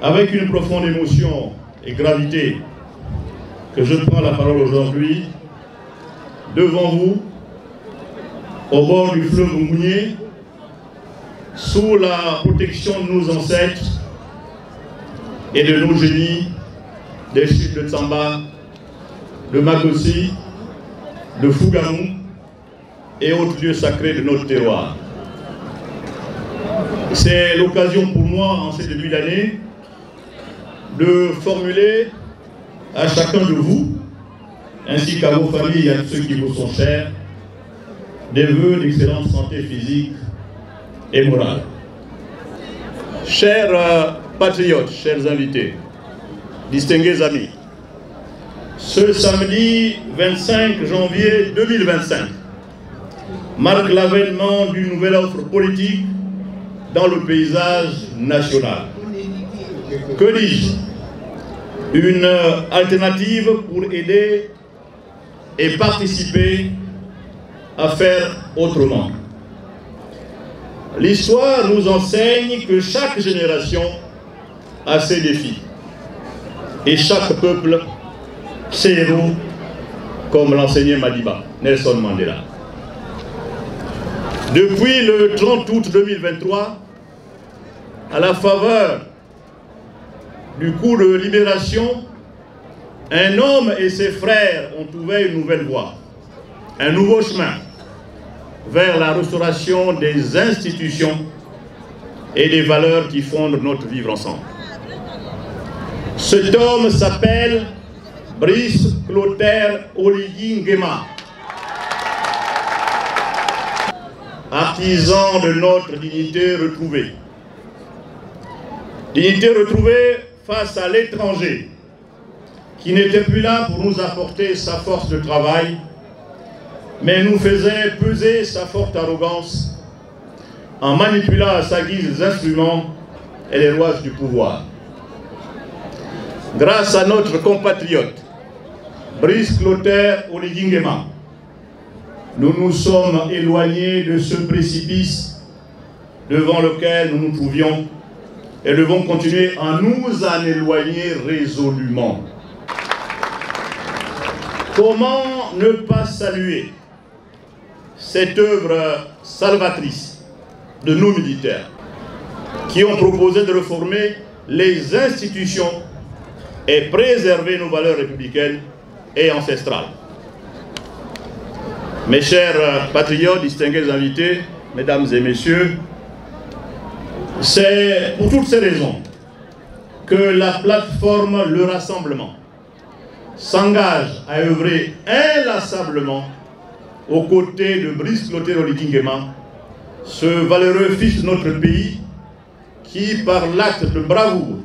avec une profonde émotion et gravité que je prends la parole aujourd'hui devant vous, au bord du fleuve Mounié, sous la protection de nos ancêtres et de nos génies des chutes de Tsamba, de Magossi, de Fougamou et autres lieux sacrés de notre terroir. C'est l'occasion pour moi, en ce début d'année, de formuler à chacun de vous, ainsi qu'à vos familles et à ceux qui vous sont chers, des vœux d'excellente santé physique et morale. Chers patriotes, chers invités, distingués amis, ce samedi 25 janvier 2025 marque l'avènement d'une nouvelle offre politique dans le paysage national. Que dis-je? Une alternative pour aider et participer à faire autrement. L'histoire nous enseigne que chaque génération a ses défis et chaque peuple ses héros, comme l'enseignait Madiba, Nelson Mandela. Depuis le 30 août 2023, à la faveur du coup de libération, un homme et ses frères ont ouvert une nouvelle voie, un nouveau chemin vers la restauration des institutions et des valeurs qui fondent notre vivre ensemble. Cet homme s'appelle Brice Clotaire Oligui Nguema, artisan de notre dignité retrouvée. Dignité retrouvée face à l'étranger, qui n'était plus là pour nous apporter sa force de travail, mais nous faisait peser sa forte arrogance en manipulant à sa guise les instruments et les rouages du pouvoir. Grâce à notre compatriote, Brice Clotaire Oligui Nguema, nous nous sommes éloignés de ce précipice devant lequel nous nous trouvions et devons continuer à nous en éloigner résolument. Comment ne pas saluer cette œuvre salvatrice de nos militaires qui ont proposé de réformer les institutions et préserver nos valeurs républicaines et ancestrales. Mes chers patriotes, distingués invités, mesdames et messieurs, c'est pour toutes ces raisons que la plateforme Le Rassemblement s'engage à œuvrer inlassablement aux côtés de Brice Clotaire Oligui Nguema, ce valeureux fils de notre pays qui, par l'acte de bravoure,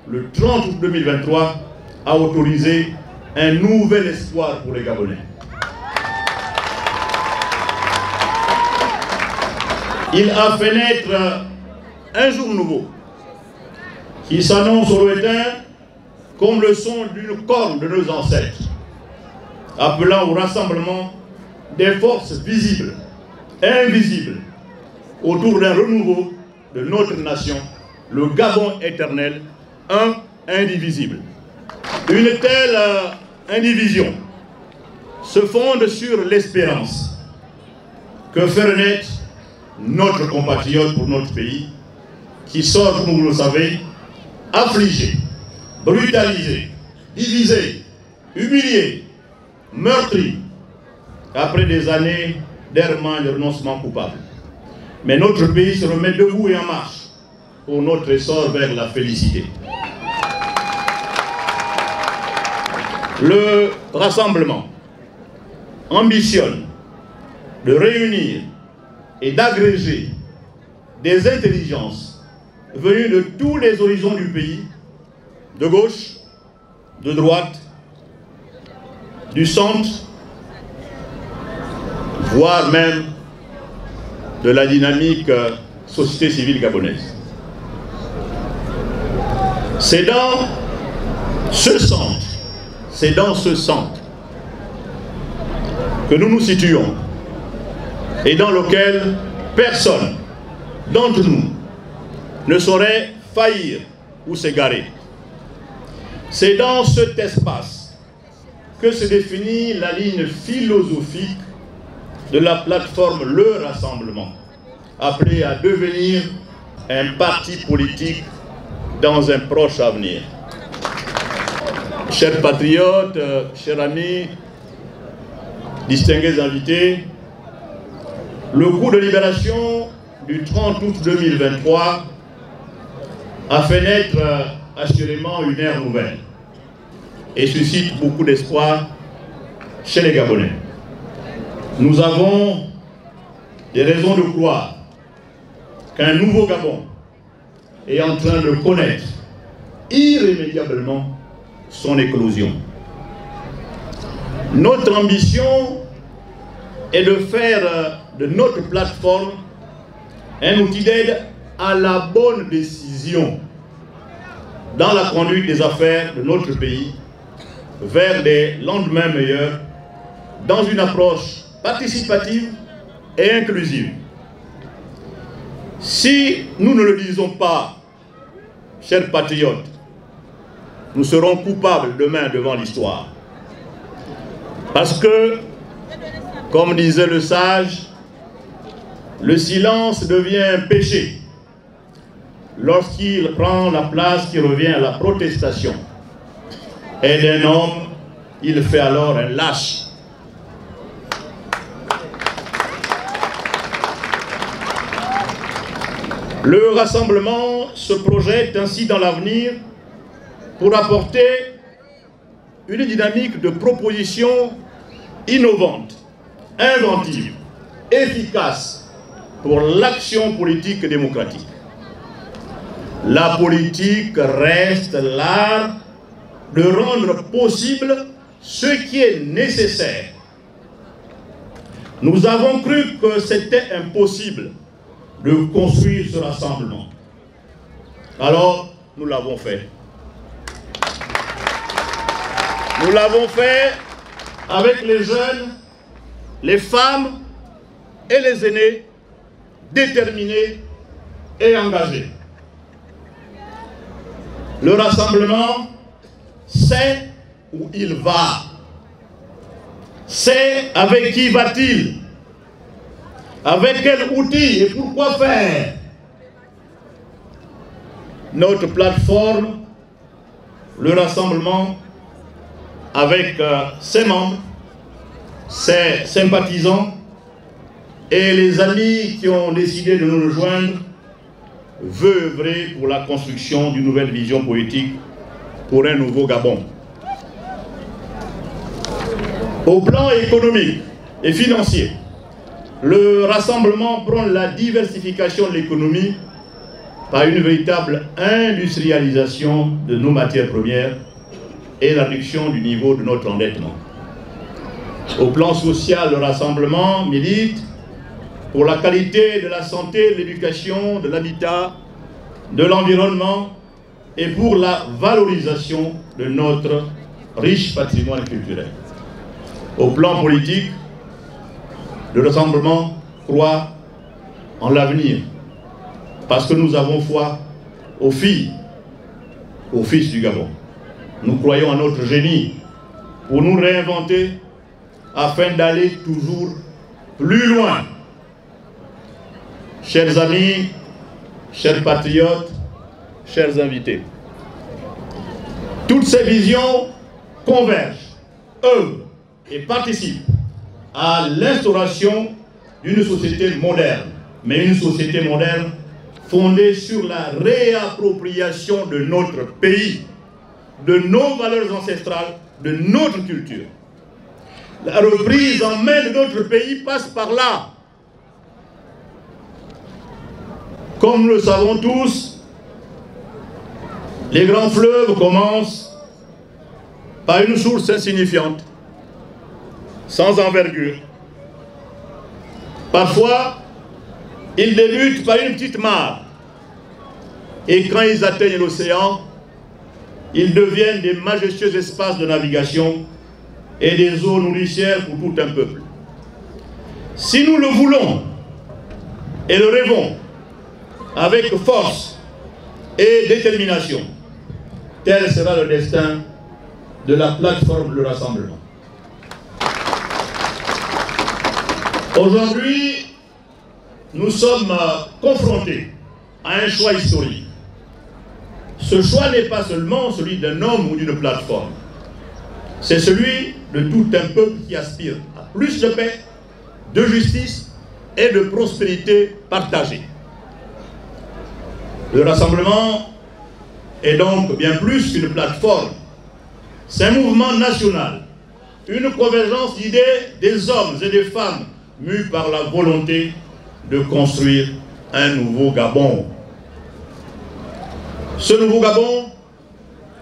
le 30 août 2023, a autorisé un nouvel espoir pour les Gabonais. Il a fait naître un jour nouveau qui s'annonce au lointain comme le son d'une corne de nos ancêtres, appelant au rassemblement des forces visibles et invisibles autour d'un renouveau de notre nation, le Gabon éternel, un indivisible. Une telle indivision se fonde sur l'espérance que fait renaître notre compatriote pour notre pays, qui sort, comme vous le savez, affligé, brutalisé, divisé, humilié, meurtri, après des années d'errement et de renoncement coupable. Mais notre pays se remet debout et en marche pour notre essor vers la félicité. Le rassemblement ambitionne de réunir et d'agréger des intelligences venues de tous les horizons du pays, de gauche, de droite, du centre, voire même de la dynamique société civile gabonaise. C'est dans ce centre que nous nous situons et dans lequel personne d'entre nous ne saurait faillir ou s'égarer. C'est dans cet espace que se définit la ligne philosophique de la plateforme Le Rassemblement, appelée à devenir un parti politique dans un proche avenir. Chers patriotes, chers amis, distingués invités, le coup de libération du 30 août 2023 a fait naître assurément une ère nouvelle et suscite beaucoup d'espoir chez les Gabonais. Nous avons des raisons de croire qu'un nouveau Gabon est en train de connaître irrémédiablement son éclosion. Notre ambition est de faire de notre plateforme un outil d'aide à la bonne décision dans la conduite des affaires de notre pays vers des lendemains meilleurs dans une approche participative et inclusive. Si nous ne le disons pas, chers patriotes, nous serons coupables demain devant l'histoire. Parce que, comme disait le sage, le silence devient un péché lorsqu'il prend la place qui revient à la protestation. Et d'un homme, il fait alors un lâche. Le rassemblement se projette ainsi dans l'avenir pour apporter une dynamique de propositions innovantes, inventives, efficaces pour l'action politique et démocratique. La politique reste l'art de rendre possible ce qui est nécessaire. Nous avons cru que c'était impossible de construire ce rassemblement. Alors, nous l'avons fait. Nous l'avons fait avec les jeunes, les femmes et les aînés, déterminés et engagés. Le rassemblement sait où il va. Sait avec qui va-t-il. Avec quel outil et pourquoi faire. Notre plateforme, le rassemblement, avec ses membres, ses sympathisants et les amis qui ont décidé de nous rejoindre, veut œuvrer pour la construction d'une nouvelle vision politique pour un nouveau Gabon. Au plan économique et financier, le rassemblement prône la diversification de l'économie par une véritable industrialisation de nos matières premières et la réduction du niveau de notre endettement. Au plan social, le rassemblement milite pour la qualité de la santé, de l'éducation, de l'habitat, de l'environnement et pour la valorisation de notre riche patrimoine culturel. Au plan politique, le rassemblement croit en l'avenir parce que nous avons foi aux filles, aux fils du Gabon. Nous croyons en notre génie pour nous réinventer afin d'aller toujours plus loin. Chers amis, chers patriotes, chers invités, toutes ces visions convergent, œuvrent et participent à l'instauration d'une société moderne, mais une société moderne fondée sur la réappropriation de notre pays, de nos valeurs ancestrales, de notre culture. La reprise en main de notre pays passe par là. Comme nous le savons tous, les grands fleuves commencent par une source insignifiante, sans envergure. Parfois, ils débutent par une petite mare. Et quand ils atteignent l'océan, ils deviennent des majestueux espaces de navigation et des eaux nourricières pour tout un peuple. Si nous le voulons et le rêvons avec force et détermination, tel sera le destin de la plateforme Le Rassemblement. Aujourd'hui, nous sommes confrontés à un choix historique. Ce choix n'est pas seulement celui d'un homme ou d'une plateforme. C'est celui de tout un peuple qui aspire à plus de paix, de justice et de prospérité partagée. Le Rassemblement est donc bien plus qu'une plateforme. C'est un mouvement national, une convergence d'idées des hommes et des femmes mus par la volonté de construire un nouveau Gabon. Ce nouveau Gabon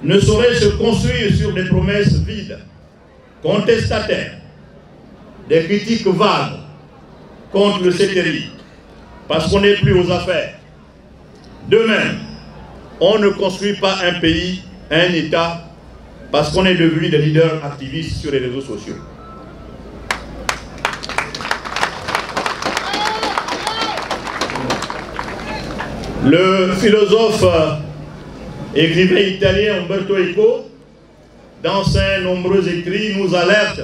ne saurait se construire sur des promesses vides, contestataires, des critiques vagues contre le CTRI, parce qu'on n'est plus aux affaires. De même, on ne construit pas un pays, un État, parce qu'on est devenu des leaders activistes sur les réseaux sociaux. Le philosophe écrivain italien Umberto Eco, dans ses nombreux écrits, nous alerte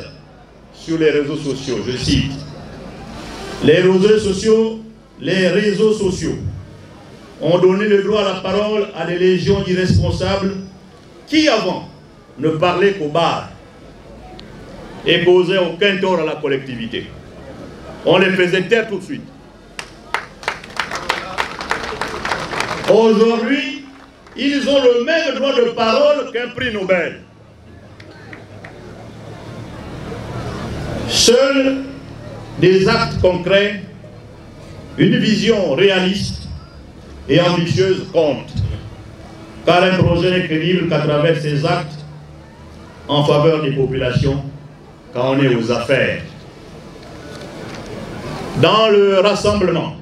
sur les réseaux sociaux. Je cite: les réseaux sociaux ont donné le droit à la parole à des légions d'irresponsables qui, avant, ne parlaient qu'au bar et causaient aucun tort à la collectivité. On les faisait taire tout de suite. Aujourd'hui, ils ont le même droit de parole qu'un prix Nobel. Seuls des actes concrets, une vision réaliste et ambitieuse comptent, car un projet n'est crédible qu'à travers ses actes en faveur des populations quand on est aux affaires. Dans le rassemblement,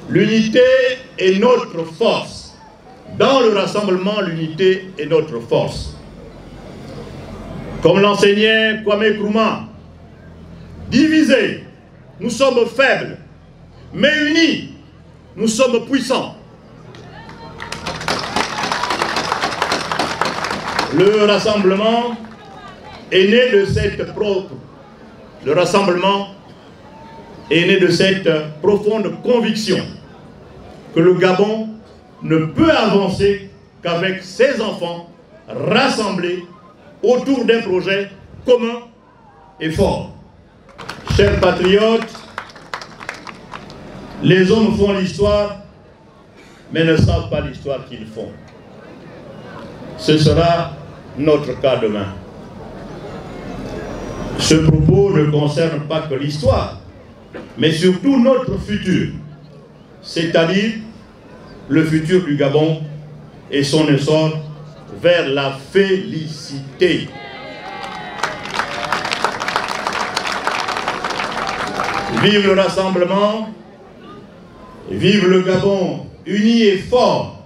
l'unité est notre force. Dans le rassemblement, l'unité est notre force. Comme l'enseignait Kwame Nkrumah, divisés, nous sommes faibles, mais unis, nous sommes puissants. Le rassemblement est né de cette profonde conviction que le Gabon ne peut avancer qu'avec ses enfants rassemblés autour d'un projet commun et fort. Chers patriotes, les hommes font l'histoire, mais ne savent pas l'histoire qu'ils font. Ce sera notre cas demain. Ce propos ne concerne pas que l'histoire, mais surtout notre futur, c'est-à-dire le futur du Gabon et son essor vers la félicité. Vive le rassemblement, vive le Gabon uni et fort.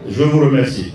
Je vous remercie.